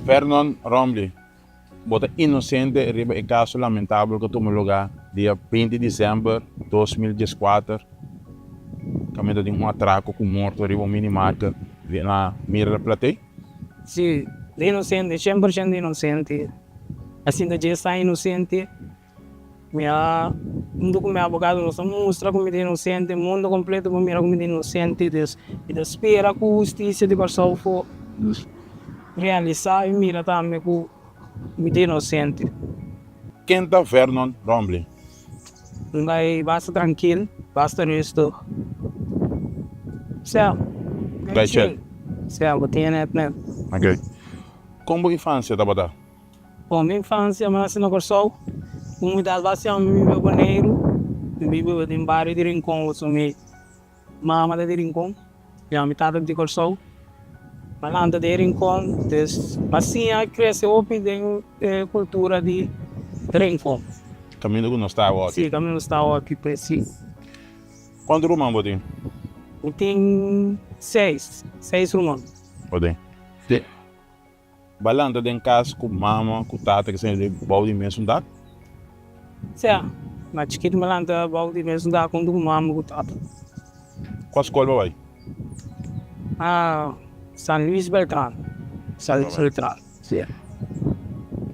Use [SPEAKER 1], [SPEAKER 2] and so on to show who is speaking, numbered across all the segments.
[SPEAKER 1] Vernon Romley, bota inocente riba e caso lamentável que tomou lugar dia 20 de dezembro de 2014. Caminho de um atraco com morto riba minimarca na Mira da Plateia.
[SPEAKER 2] Sim, inocente, 100% inocente. Assim, da está inocente. Mundo com meu advogado não mostra como é inocente, o mundo completo como é inocente. E espera que a justiça de Barcelona for realizar e mira também que é inocente.
[SPEAKER 1] Quem está Vernon Romley?
[SPEAKER 2] Vai basta tranquilo, basta resto. Certo?
[SPEAKER 1] Vai chill.
[SPEAKER 2] Certo, tem né?
[SPEAKER 1] Ok. Como infância tá bota?
[SPEAKER 2] Bom, minha infância, mas assim, não gostou. Comunidade bastante meu banheiro, vivo em bairro de Rincón, sou minha mama de Rincón, e a metade de Corsol. Mas anda de Rincón, mas sim, cresce open de cultura de Rincón.
[SPEAKER 1] Caminho que não está aqui.
[SPEAKER 2] Sim, caminho está aqui, preciso.
[SPEAKER 1] Quantos irmãos você
[SPEAKER 2] Eu tenho seis irmãos.
[SPEAKER 1] tem? Sim. Balanda em casa com mama, com tata, que são de balde mesmo, dá?
[SPEAKER 2] Sim, mas chiquito me lanta balde mesmo, dá com do mama, com tata.
[SPEAKER 1] Qual escola vai?
[SPEAKER 2] San Luis Beltrán. San Luis Beltrán, sim.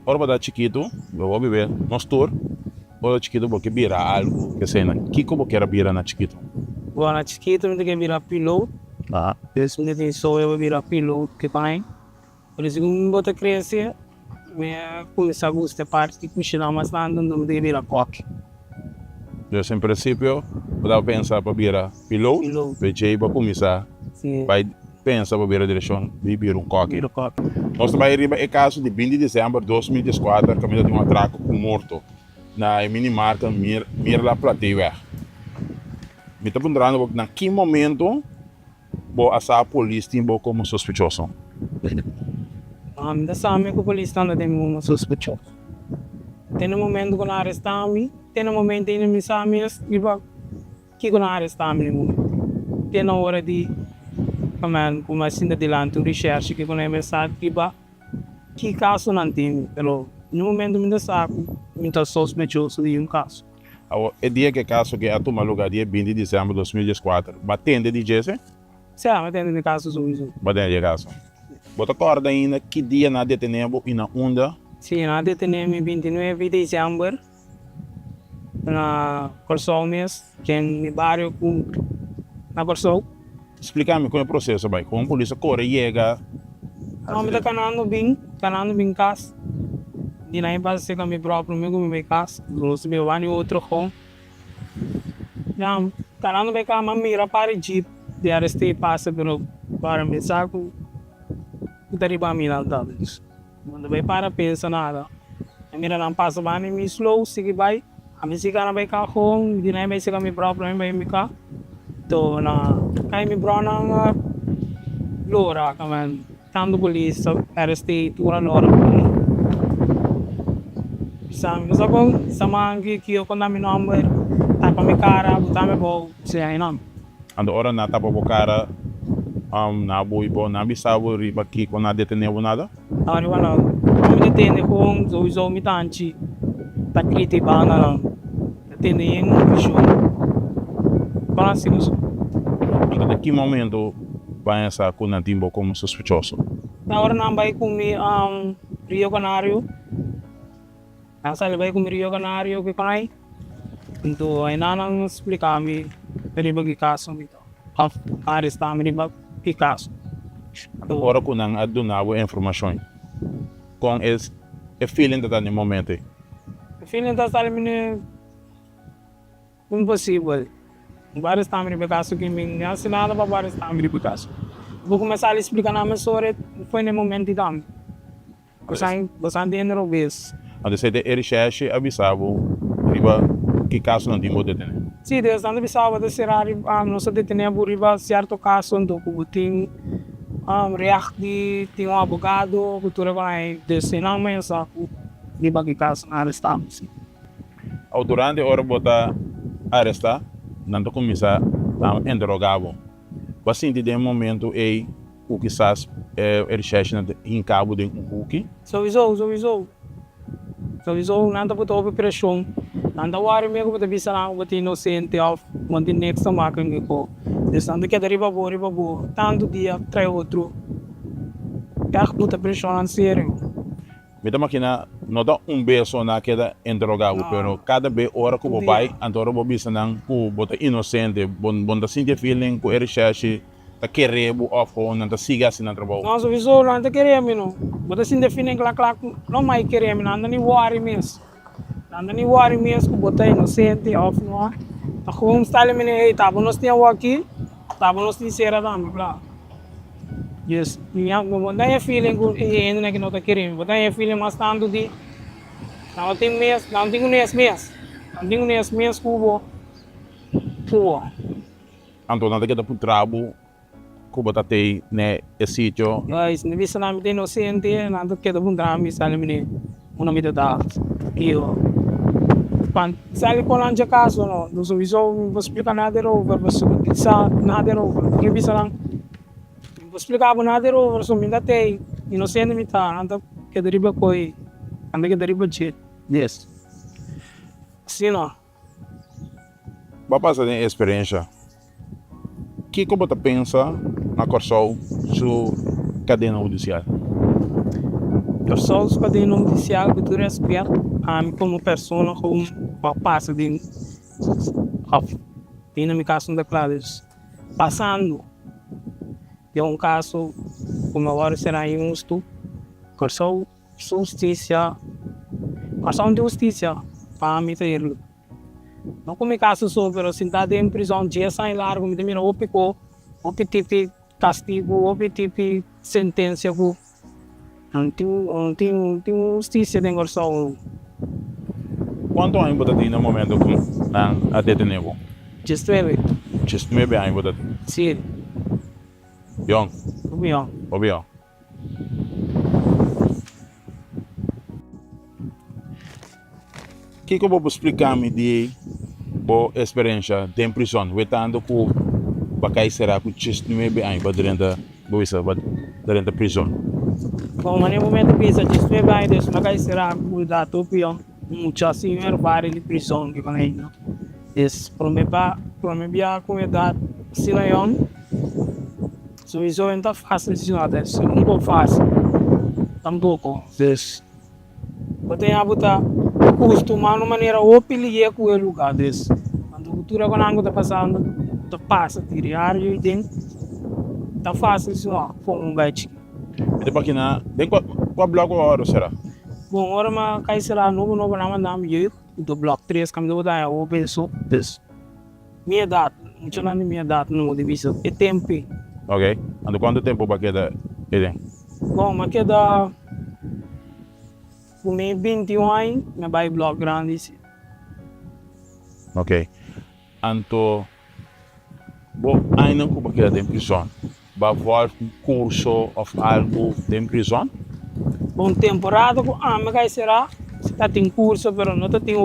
[SPEAKER 1] Ora para chiquito, eu vou beber, nós tour. Ora chiquito porque vira algo que sei na. Que como que era vira na chiquito?
[SPEAKER 2] Bom, na chiquito eu tenho que virar piloto. Depois eu tenho só eu virar piloto que vai. Por isso que eu boto crescer, eu começo a gostar da parte que puxa mais nada, não tenho que virar coque.
[SPEAKER 1] Então, em princípio, eu pensar para virar piloto, para para começar, vai pensar para virar direção, virar coque. Nós também arriba é caso de 20 de dezembro de 2014, caminho de um atraco com morto na minimarca Mira da Plateia. Me está perguntando na que momento a polícia tem como sospechoso?
[SPEAKER 2] Ainda sabe que a polícia anda tem como sospechoso. Tem um momento que não arrestamos, tem um momento que não sabemos que não arrestamos. Tem uma hora de como assim de delante, recherche que não é sabe que caso não tem, mas no momento ainda sabe, ainda sospechoso de caso.
[SPEAKER 1] O dia que caso que a tomar lugar dia 20 de dezembro de 2014, batendo de Jesse?
[SPEAKER 2] Sim, batendo de caso sujo.
[SPEAKER 1] Batendo de caso. Bota acorda ainda que dia na detenemos e na onda?
[SPEAKER 2] Sim, na detenemos 29 de dezembro na Corsol mesmo, que é no bairro na Corsol.
[SPEAKER 1] Explica-me como é o processo, vai. Como a polícia corre e chega?
[SPEAKER 2] Não, está canando bem caso. E na base que me próprio meu caso, não se meu ano outro com. Já, canando bem cá, mas mira para de arrestei passa para me saco. Dariba mim não dá isso. Quando vai para pensa nada. A mira não passa bem me slow, sigue vai. A mim siga na vai cá com, de na vai siga me próprio vai me cá. Então na cai me brona lora, kaman. Tanto polícia arrestei tura lora. Sabe, sama que eu quando me number, tapa me cara, botar me bol, se aí não.
[SPEAKER 1] Ando ora na tapa bo cara, na boi bo na bisabo riba aqui quando nada deteneu nada.
[SPEAKER 2] Agora não, como detende com os me tanti, tá crite bana não, detende em bicho, para se nos.
[SPEAKER 1] Até que momento vai essa com timbo como sospechoso?
[SPEAKER 2] Agora não vai comer Rio Canário. Asa vai comer Rio Canário que cai. Então aí não explicar me riba que caso me então. Arrestar me riba que caso.
[SPEAKER 1] Agora com não adunar informações. Com esse feeling da no momento.
[SPEAKER 2] Feeling da sala me impossível. Vários tamanhos de caso que me assinado para vários tamanhos de caso. Vou começar a explicar na minha história, foi no momento de dano. Você entende o vez.
[SPEAKER 1] Quando você tem recherche, avisava, riba, que caso não tem detener.
[SPEAKER 2] Sim, Deus não avisava de ser não se detener por riba certo caso, então tem react tem um advogado, cultura vai destinar mas riba que caso não arrestamos.
[SPEAKER 1] Durante a hora botar arrestar, não começar a interrogar. Assim, de momento, o que estás in cabo de hoekje.
[SPEAKER 2] Sowieso, nada puto op pressão. Nada worry me ko bisa lang ko inocente of want the next maken ko. Dus nada que riba bo, tanto dia trai outro. Kaya puta pressão an sério.
[SPEAKER 1] Mita makina no da beso na queda interrogado, pero cada vez hora que eu vai, antoro bo bisa nang ku bota inocente, bon da sinke feeling ku recherche ta querebo of on ta siga sin trabalho.
[SPEAKER 2] Não, sowieso nada queremos não. Bota sin define clac, não mais queremos, nada nem worry mesmo. Nada nem worry mesmo, bota inocente of no. Tá com style mene, hey, tá bom nós tinha aqui, tá bom nós tinha será dami, blá. Yes, minha bota é feeling ku ainda não que não tá querendo, bota é feeling mas tanto de não tem mês, não tem mês cubo. Pô.
[SPEAKER 1] Anto nada que da pro trabo ku bota tei né esse sítio.
[SPEAKER 2] Guys, não bisa namin din inocente, nandun kita pun drama sali mini una mi da io. Pan sali ko lang kaso no, do so explica nada over, sa nada over. Hindi bisa lang explica nada over, so minda tei inocente mi ta, nandun kita riba koi, nandun kita riba jet. Yes. Sino?
[SPEAKER 1] Bapa sa din experiência. Que como você pensa na Corsol sua cadeia judicial?
[SPEAKER 2] Corsol sua cadeia judicial que tu respeita a mim como pessoa como passa de tem na minha caso da Claves passando de caso como agora será injusto Corsol justiça Corsol de justiça para mim ter não como caso só, mas sentado em prisão, dia sem largo, me termina o tipo castigo, o tipo sentença, não tem justiça dentro do sol.
[SPEAKER 1] Quanto tempo você tem no momento com a detenido?
[SPEAKER 2] Just 9.
[SPEAKER 1] Just 9 anos você.
[SPEAKER 2] Sim.
[SPEAKER 1] Young.
[SPEAKER 2] Young.
[SPEAKER 1] Obvio. Que como explicar-me de boa experiência de prisão, vetando que vai será que just 9 anos dentro da prisão.
[SPEAKER 2] Bom, no momento que isso just 9 anos, vai será que dá topião, muito assim, várias de prisão que vai aí. Es promebia com idade, se não é um, so isso é muito fácil de nada, é muito fácil, tampouco. Des, botei a botar custo, mas de maneira opilier com o lugar desse. Quando a cultura com a está passando, está passa diário e tem, está fácil só com um gaite.
[SPEAKER 1] E depois aqui na, tem qual bloco hora será?
[SPEAKER 2] Bom, hora mas cai será novo na nome eu do bloco 3 caminho do daí o penso des. Minha data, muito na minha data no de vista é tempo.
[SPEAKER 1] Ok. Ando quanto tempo para queda ele?
[SPEAKER 2] Bom, mas queda com 21 anos, me vai bloco grande.
[SPEAKER 1] Ok. Anto, bom, ainda como que é de prisão, vai fazer curso ou algo de prisão?
[SPEAKER 2] Bom, temporada com mas será se tá tem curso, mas não tem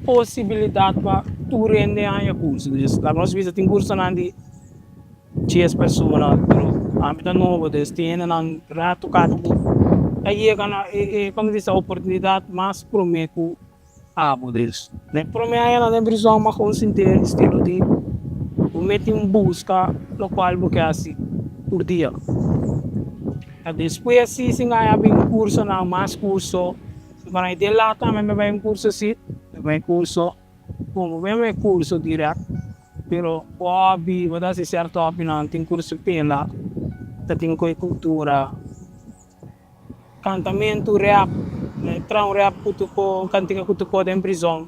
[SPEAKER 2] possibilidade para tu render a curso. Lá nós visa tem curso na de 10 pessoas, mas a mim novo, tem na rato cada aí é quando visa a oportunidade mais prometo abo deles. Nem promete aí na prisão mas consentir estilo de o mete busca local porque assim por dia. Depois assim se ganha bem curso na mais curso para ir lá também me vai curso assim vai curso como vai curso direto pero hobby vou dar certo hobby não tem curso pela tem cultura cantamento rap trão rap kutuko cantiga kutuko da prisão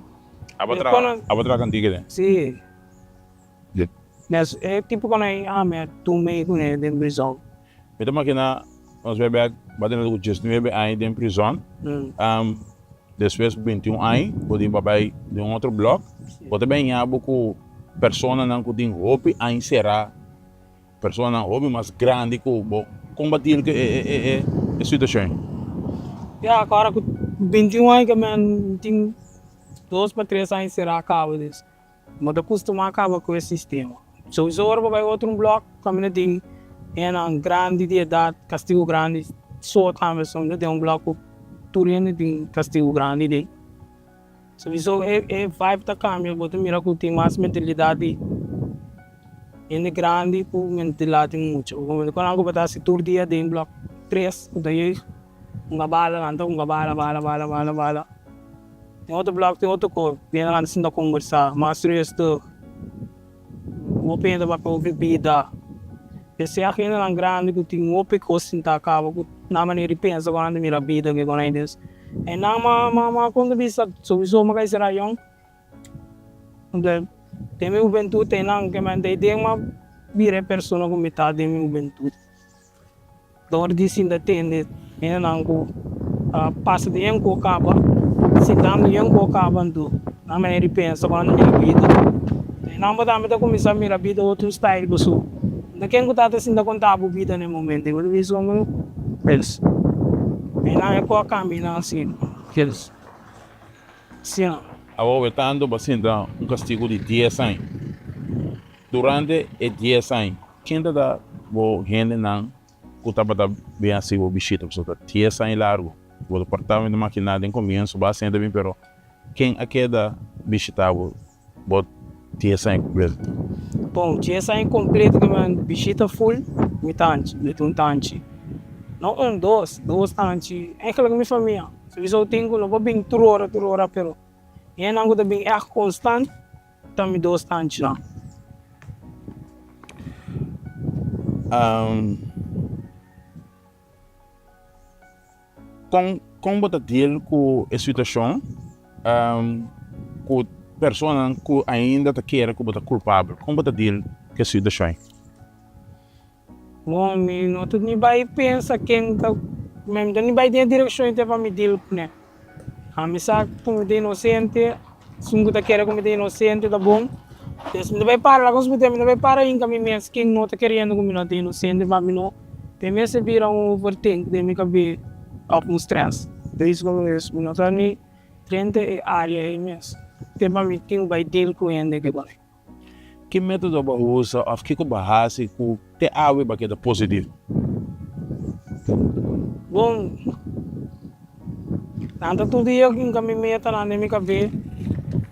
[SPEAKER 1] Abatra cantiga né?
[SPEAKER 2] Sim. Mas é tipo quando me tu me com ele da prisão.
[SPEAKER 1] Então máquina nós bebê batendo com just 9 anos de prisão. Depois 21 anos pode ir para de outro bloco. Pode bem ir com pessoa não tem roupa a encerrar pessoa não roupa mais grande que combater que é situação.
[SPEAKER 2] Agora com 21 anos que man tem 2 para 3 anos será acaba disso. Mas acostumar acaba com esse sistema. So isso agora vai outro bloco, caminho tem En grande de edad, castigo grande, só também são de bloco turino de castigo grande de. So isso é vibe da câmbio, botar mira que tem mais mentalidade em grande com mentalidade muito. Quando eu botar se tur dia de bloco 3, daí bala, bala. Tem outro bloco, tem outro cor, vem lá assim da conversar, mas resto vou pensar para ouvir bebida. Esse aqui é grande que tem um pouco coisa tá acaba, na maneira de pensar quando mira bebida que quando é isso. E na quando visa sowieso magai será young. Então tem meu juventude tem não que mantém tem uma vira pessoa com metade de meu juventude. Dor de sinda tem é não ko passa de yang ko acaba. Se tam yang ko acaba do na maneira de pensar quando mira bebida. Não vou dar me começar a mirar bebida outro style do sul. Naquele que tá assim contar a bebida no momento, eu vi isso como eles. E não é com a caminho assim, eles. Sim.
[SPEAKER 1] Agora estando bastante castigo de 10 anos. Durante os 10 anos, quem dá o gente não que estava bem assim o bichito, porque 10 anos largo, o departamento de maquinária em começo bastante bem, pero quem aqui da bichitava o 10 anos completo.
[SPEAKER 2] Bom, 10 anos completo que man bichita full, mitante, tante. Não dois tante. É aquela que me família. Se eu tenho não vou bem turora, pero e não vou bem é constante, também dois tante lá.
[SPEAKER 1] Com você deal com a situação, com pessoa que ainda quer que você culpável, como você deal com a situação?
[SPEAKER 2] Bom, não tudo nem vai pensar quem tá, mesmo nem vai ter direção até para me deal com né. A mim sabe como de inocente, se não quer como de inocente tá bom. Se não vai parar, com os meus não vai parar em caminho mesmo quem não tá querendo como não de inocente, mas não. Tem mesmo se vira overthink, de me caber algum stress. De isso como isso, não tá nem 30 área aí mesmo. Tem para mim quem vai deal com ele que vai.
[SPEAKER 1] Que método você usa, ou que você base com te água para que é positivo?
[SPEAKER 2] Bom, tanto todo dia que kami meta na minha cabeça,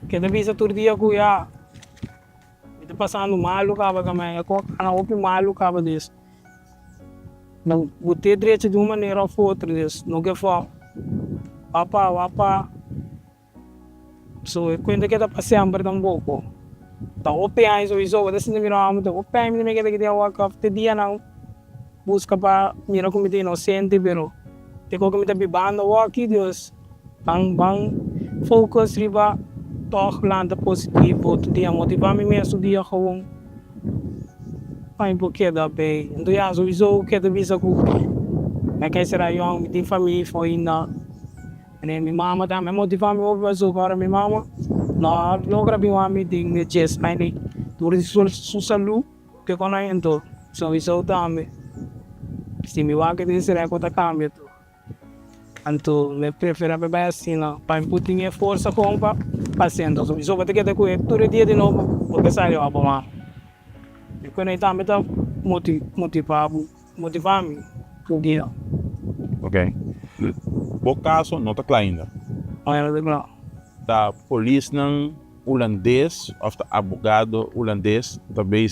[SPEAKER 2] que deve ser todo dia que já está passando mal, acaba também, é como na outra mal, acaba disso. Não, vou ter direito de uma maneira ou outra disso, não que for, wapa, so quando que está passando por um pouco, tá open so isso, vou decidir mirar muito, open me que tem walk off, te dia não busca para mirar como tem inocente, pero te ko kami tabi banda walk Deus, bang focus riba, toch landa positivo, tu dia motivar me mesmo dia gewoon, ai porque da bem, então já sowieso que da visa ku, mas que será young, tem família foi na e minha mama também motivar me over so agora minha mama na logra bem uma meeting de chess mas nem tudo isso salu que quando eu entro so isso também se me vai que será que tá cambia tu então me prefiro beber assim lá para putting força com para paciente so isso vai ter que ter com todo dia de novo porque sai a bomba e quando eu também tá motivar me por dia.
[SPEAKER 1] Ok. O caso não está claro ainda.
[SPEAKER 2] Olha, legal.
[SPEAKER 1] Da polícia holandês, ou da advogado holandês, também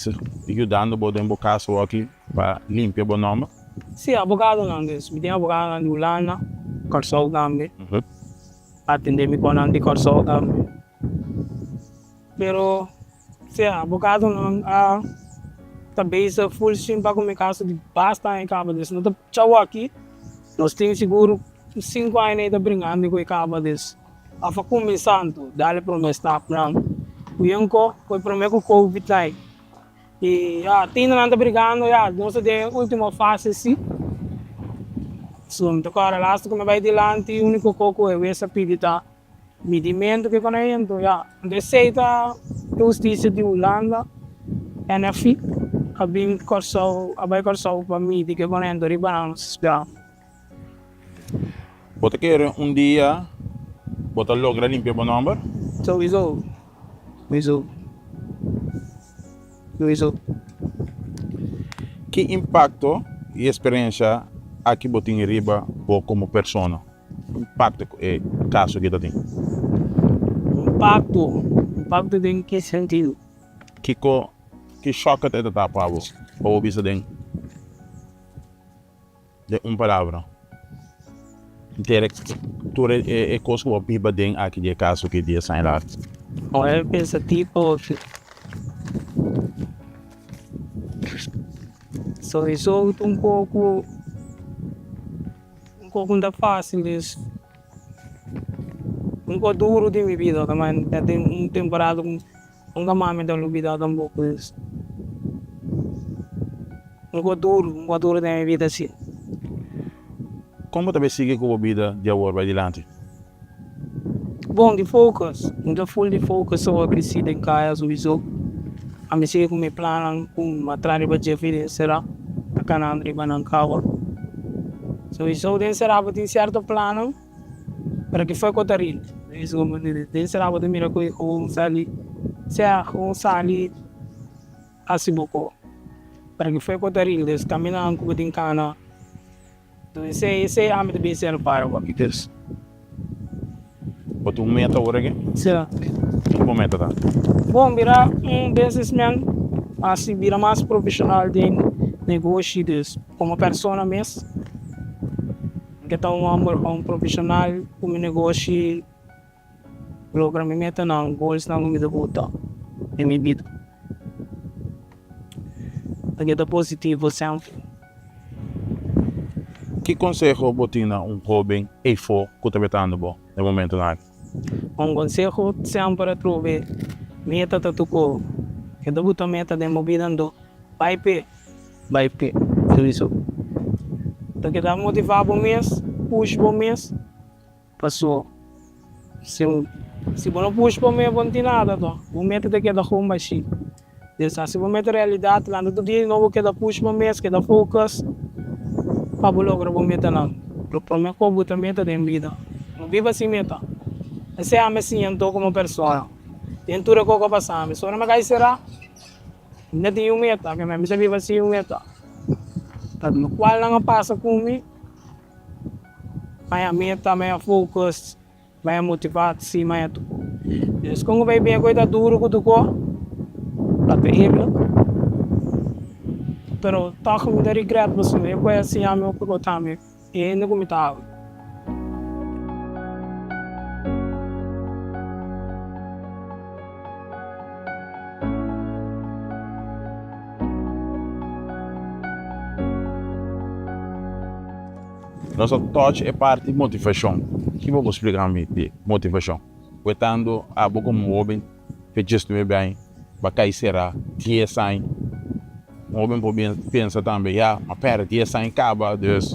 [SPEAKER 1] ajudando o caso aqui para limpar o nome.
[SPEAKER 2] Sim, advogado holandês. Me tem advogado de Holanda, Corsol também. Atender-me com o Corsol também. Pero, sim, advogado não também é full sim para comer caso de basta em cabo disso. Não tá tchau aqui. Nós temos seguro 5 anos ainda brincando com o cabo disso. A começando, dá-lhe para o meu staff, não. O Yanko foi para o meu Covid aí. E tem nada brigando, nós temos a última fase, sim. So, então, agora, lá, como vai adiante, o único coco é essa pedida. Medimento que conhecendo, receita da justiça de Holanda, NFI, a bem corso para mim, que conhecendo, ribanamos,
[SPEAKER 1] Você quer dia, você logra limpar o nome?
[SPEAKER 2] So, isso.
[SPEAKER 1] Que impacto e experiência aqui botin riba ou como persona? Impacto é caso que tem.
[SPEAKER 2] Impacto em que sentido?
[SPEAKER 1] Que choca te da pavo ou bisa de palavra. Inteira tudo é coisa que biba den aqui de caso que dia sai lá.
[SPEAKER 2] Ou é pensativo. So isso um pouco da fácil isso. Um pouco duro de minha vida também. Tem temporada com mami da vida um pouco isso. Um pouco duro da minha vida assim.
[SPEAKER 1] Como também sigue com a vida de agora vai adiante?
[SPEAKER 2] Bom, de focus. Muito full de focus só crescido em casa, isso. A mim sigue com meu plano, com a trabalho de vida, será? A canal de Banancawa. So isso tem será para ter certo plano para que foi cotaril. Isso como tem será para mira com sali, se a com sali assim pouco. Para que foi cotaril, des caminhando com tem cana. Então esse é a minha base para o que isso.
[SPEAKER 1] Botou meta agora aqui?
[SPEAKER 2] Será?
[SPEAKER 1] Como meta tá?
[SPEAKER 2] Bom, virar businessman, assim, virar mais profissional de negócios como pessoa mesmo. Que está um profissional como negócio, programa meta não, goals não me debuta em minha vida. Aqui é positivo sempre.
[SPEAKER 1] Que conselho botina jovem e for que está betando bom no momento lá?
[SPEAKER 2] Um conselho sempre trove meta tatuco. Que debuta meta de mobilando vai pé. Tudo isso. Então que dá motivar bom mês, push bom mês, passou. Se não push bom mês, não tem nada, então. O meta de que dá com baixinho. Se você mete realidade, lá no outro dia, não que dá push bom mês, que dá focus, para lograr bom meta não. Para mim, como botar meta de vida. Não viva assim meta. Esse é a minha ciência como pessoa. Tem tudo que eu passar, mas só não me será. Não tem meta, que me viva assim meta. Qual não passa comigo, vai meta, vai focus, vai motivar, sim, vai tudo. Então, como vai bem, coisa duro que tu có, para perder. Pero tá com muita regret, você vê, foi assim a meu programa, e ainda como estava.
[SPEAKER 1] Nossa touch é parte de motivação. Que vou explicar a mim de motivação? Quando a boca como jovem, fez me bem, vai será, dia sai. O jovem pode pensar também, mas pera, dia sai acaba, dus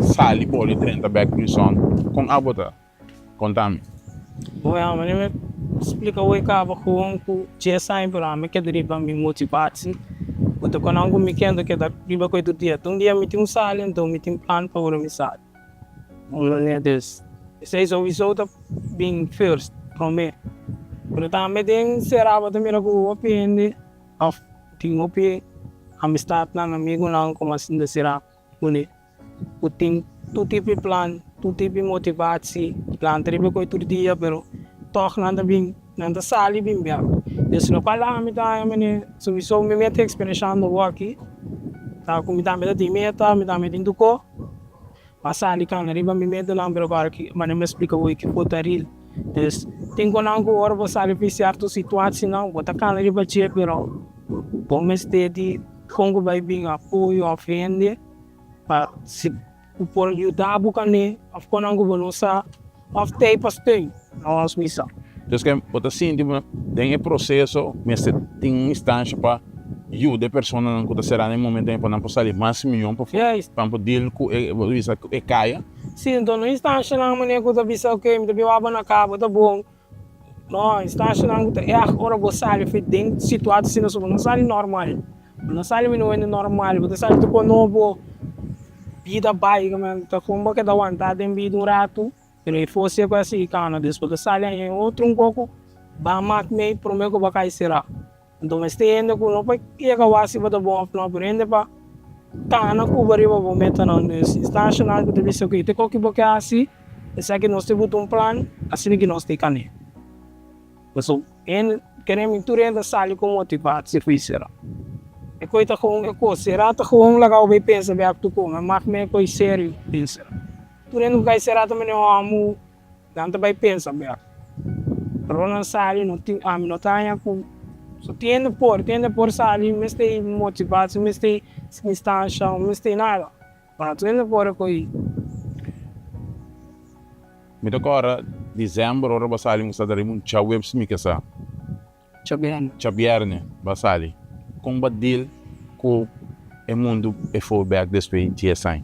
[SPEAKER 1] sali boli 30 back prison com a bota, contame.
[SPEAKER 2] Well, mas eu explico o que acaba com o dia sai para mim que deriva me motivar, sim. Então, quando eu me quero que da riba coisa do dia, então dia me tem sala, então me tem plano para o meu sala. Não é isso. Isso está bem first para mim. Quando também tem será para também o opinião, tem opinião, amistade não amigo não como assim será, quando o tem todo tipo de plano, todo tipo de motivação, plano riba coisa do dia, pero toque nada bem, nada sala bem bem. Então, no qual me dá, so me mete experiência no aqui, tá com me dá de meta, me dá de duco, passar ali cá na riba me mete lá pero agora que, mas me explica o que foi taril. Então, tem que não agora você sabe certa situação não, botar cá na riba che pero, bom mas de como vai vir apoio, ofende, para se o por ajudar a bucane, of quando não vou usar, of tempo tem, não as missão.
[SPEAKER 1] Dus que bota assim, tem um processo, mas tem instância para ajudar a pessoa não que será no momento em que não possa mais milhão para poder com isso é caia.
[SPEAKER 2] Sim, então não instância não maneira que avisa que me deu água na cabo, tá bom. Não, instância não é agora você sabe foi dentro situação assim não sai normal. Não sai não é normal, você sabe que novo vida baixa, mas tá como que dá vontade de vir um rato. Se fosse assim, cara, depois sai em outro pouco, vai matar meio, prometo que vai será. Então, mas tem ainda com não para que wasi para bom não por ainda para cana cubari para bom meta não instância não que deve ser que te qualquer boca assim esse aqui nós temos um plano assim que nós temos cane so en queremos tudo ainda sali com motivado serviço era e coisa com e coisa será tá com legal bem pensa bem tu com mas me coisa sério pensa tudo ainda vai será também não amo tanto bem pensa bem pero não sali não tem a não tá com so tiende por sali mesti motivado mesti instância mesti nada para tiende por coi
[SPEAKER 1] Me agora, dezembro, ora basali mo sa dari mo chaweb smika sa
[SPEAKER 2] chabian
[SPEAKER 1] chabierne basali. Kung badil ko e mundo e for back this way TSI.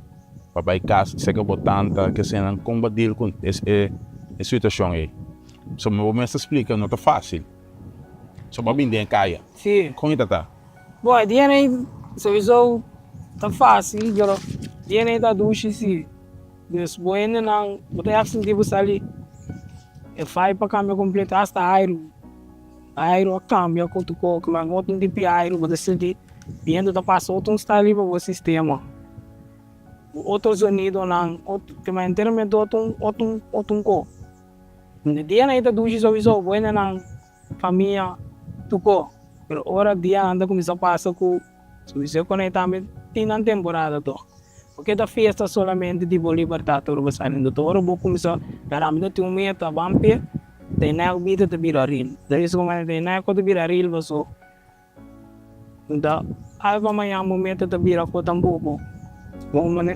[SPEAKER 1] Papai kas sega botanta que senang kung badil com e situação aí. So me começa explica não tá fácil. So babinde em caia.
[SPEAKER 2] sim
[SPEAKER 1] Com ita tá.
[SPEAKER 2] bom dia nem sowieso tá fácil joro dia nem tá duche sim des bueno não botar assim tipo sali e fai para câmbio completo hasta airo a câmbio com tu co que mas outro tipo airo você sente vindo da passa outro está ali para o sistema outro sonido não outro que mais inteiramente outro co dia nem tá duche sowieso bueno não família tu co pero ora dia anda começa a passar com sowieso conectamente tem na temporada to porque da festa solamente tipo liberdade o basal do toro vou começar darami tem meta vampe tem na vida de biraril daí isso como tem na coisa de biraril você então algo amanhã momento de birar com tamboco bom mané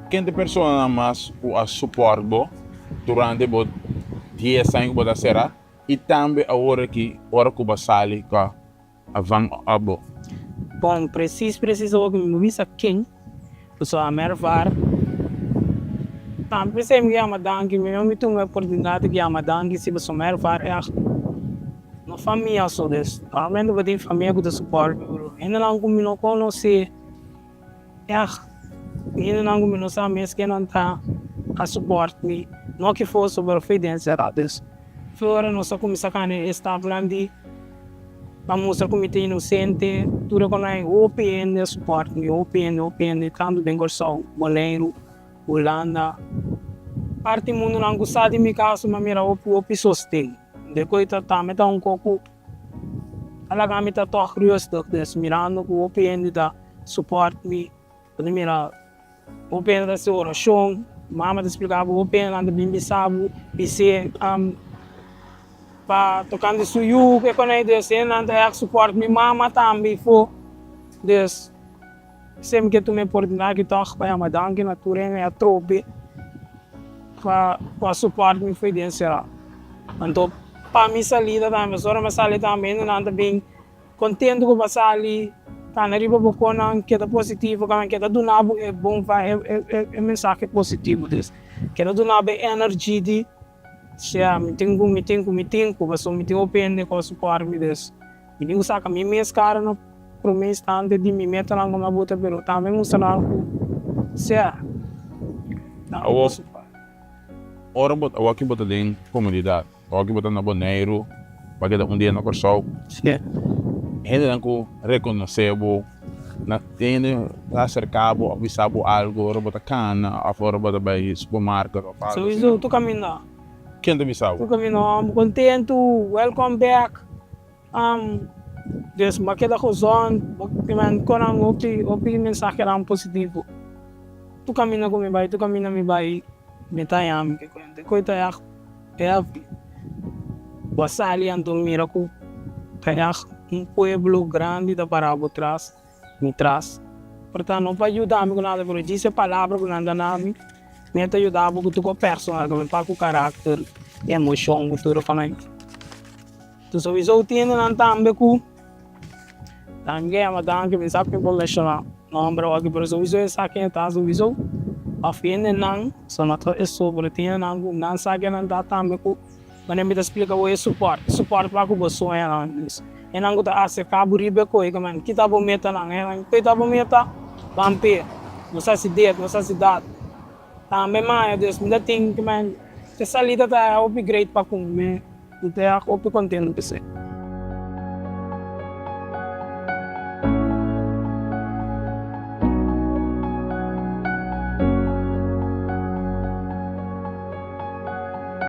[SPEAKER 1] Quem de pessoa mais o a suporto durante o dia sem botar será e também a hora que basali ka avan abo.
[SPEAKER 2] bom preciso que me visa quem pessoa a mervar também se me chama danke me tenho uma oportunidade que chama danke se você mervar é na família só des além do ter família que te suporta ainda não como não conhece é ainda não como não sabe mesmo que não tá a suporte me não que fosse sobre a fidência des fora não só começar a estar falando vamos mostrar como tem inocente tudo quando é OPN suporte me OPN tanto bem gostoso boleiro Holanda parte mundo não gosta de me caso mas mira OP sostém depois tá meta pouco alaga me tá tão curioso des mirando o OPN da suporte me quando mira OPN da sua oração mama te explicava o OPN anda bem sabe PC pa tocando suyu que quando é des anda é suporte me mama também for des sempre que tu me oportunidade que toca para a danke na turena é a trope para suporte me foi dentro será então para mim salida também só uma salida também não anda bem contente com a sali tá na riba bocona que é positivo que é do nabo é bom vai é mensagem positivo des que é do nabo energia de se me tenho mas só me tenho opinião com suporte me des me tenho saca me mês cara no pro mês tanto de me meta lá na bota pero também um cenário se
[SPEAKER 1] Ora bot aqui bota den comunidade. Aqui bota na Boneiro, para que um dia na Corsol.
[SPEAKER 2] sim
[SPEAKER 1] Ainda não reconhecebo na tende acercabo avisabo algo ora bota cana afora bota by supermarket ou algo.
[SPEAKER 2] so isso tu caminha
[SPEAKER 1] Quem te avisava?
[SPEAKER 2] tu caminha contento welcome back des makeda ko zon man ko nang opi mensagem lang positivo tu caminha com me vai tu caminha me vai metayam que conte coita é basali anton mira ko kaya pueblo grande da Parabo atrás me traz portanto não vai ajudar me com nada por dizer palavra com nada nada me te ajudar porque tu com personal com com caráter emoção tudo falando tu só isso tem não também com também a danke me sabe informação não bro aqui por isso é que tá isso a fim não só não é sobre tem não sabe não tá também com quando me explica o suporte para que você é não isso e não go ta ase cabo ribe ko e man kita bo meta nang e kita bo meta vampe não sei se det não sei se dá também mais Deus me tem que man Essa salida tá upgrade para comer. Então, eu estou contente com você.